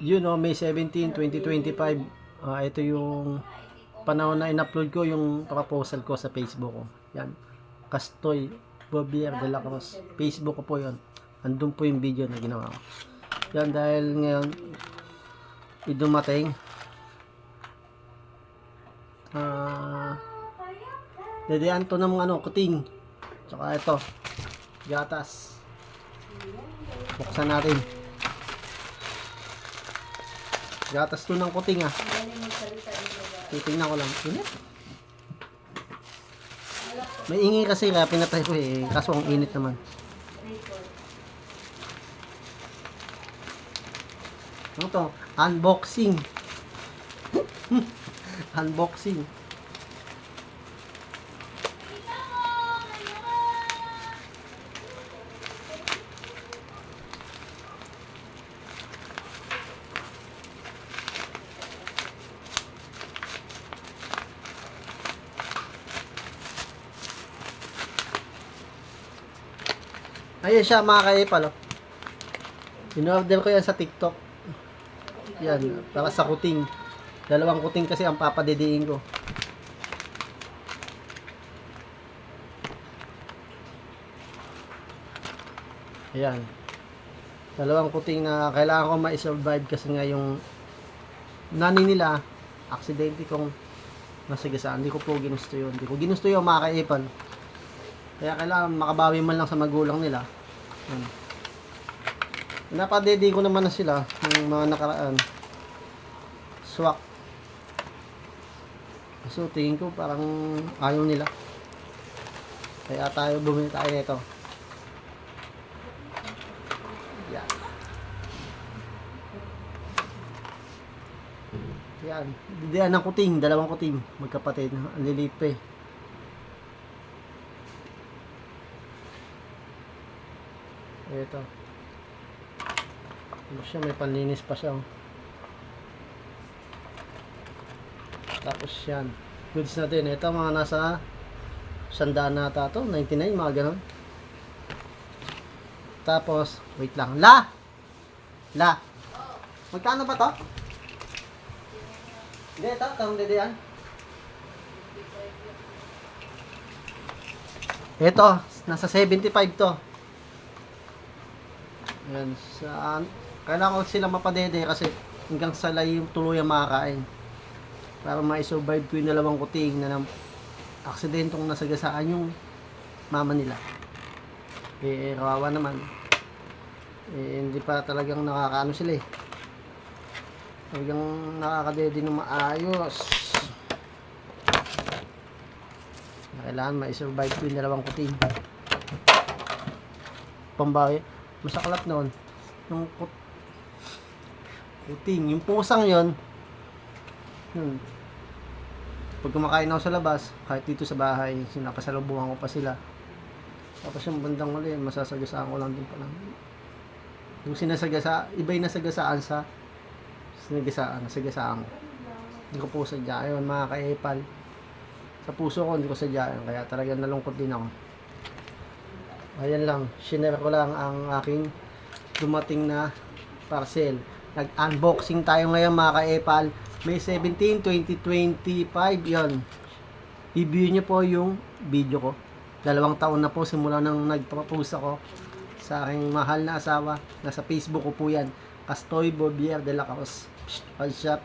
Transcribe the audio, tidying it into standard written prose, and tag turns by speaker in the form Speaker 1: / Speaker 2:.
Speaker 1: May 17, 2025. Ito yung panahon na in-upload ko yung proposal ko sa Facebook ko. Yan. Castoy Bobier de la Cruz. Facebook ko po yun. Andun po yung video na ginawa ko. Yan, dahil ngayon idumating dedian to ng kuting. Tsaka ito, gatas. Buksan natin. Gatas to ng kuting Titingnan ko lang. Init. May ingay kasi kaya pinatay ko kaso ang init naman. Ano to? Unboxing. Unboxing. Ayan siya mga kaipal. In-order ko yan sa TikTok. Yan, para sa kuting. Dalawang kuting kasi ang papadidiin ko. Ayan. Dalawang kuting na kailangan ko ma-survive kasi nga yung nani nila, aksidente kong nasigasaan. Hindi ko po ginusto yun. Hindi ko ginusto yun mga kaipal. Kaya kailangan makabawi man lang sa magulang nila. Napadedi ko naman na sila ng mga nakaraan. Swak. So tingin ko parang ayaw nila. Kaya bumili tayo nito. Yan. Yan. Didihan ng kuting. Dalawang kuting. Magkapatid. Ang liliit pa Ito. Ano siya, may panlinis pa siya. Tapos yan. Goods na din. Ito mga nasa 100 na ata to. 99, mga ganon. Tapos, wait lang. La! Magkano ba to? Hindi, ito. Itong didihan. Ito, nasa 75 to. Yan, kailangan ko sila mapadede kasi hanggang sa lay yung tuluyang makakain para ma-survive ko yung dalawang kuting na aksidentong nasagasaan yung mama nila. Kawawa naman. Hindi pa talagang nakakaano sila talagang nakakadede ng maayos. Kailangan ma-survive ko yung dalawang kuting. Pambawi. Masaklap noon yung kuting, yung pusang yon. Pag kumakain ako sa labas, kahit dito sa bahay, sinapasalubungan ko pa sila. Tapos yung bandang huli, masasagasaan ko lang din pala. Yung iba yung nasagasaan sa nasagasaan ko. Hindi ko po sadya. Ayun mga kaepal, sa puso ko hindi ko sadya. Kaya talagang nalungkot din ako. Ayan lang, shinare ko lang ang aking dumating na parcel. Nag-unboxing tayo ngayon mga ka-epal. May 17, 2025 yon. I-view nyo po yung video ko. 2 taon na po simula nang nag-propose ako sa aking mahal na asawa. Nasa Facebook ko po yan. Castoy Bobier de la Cruz. Shop.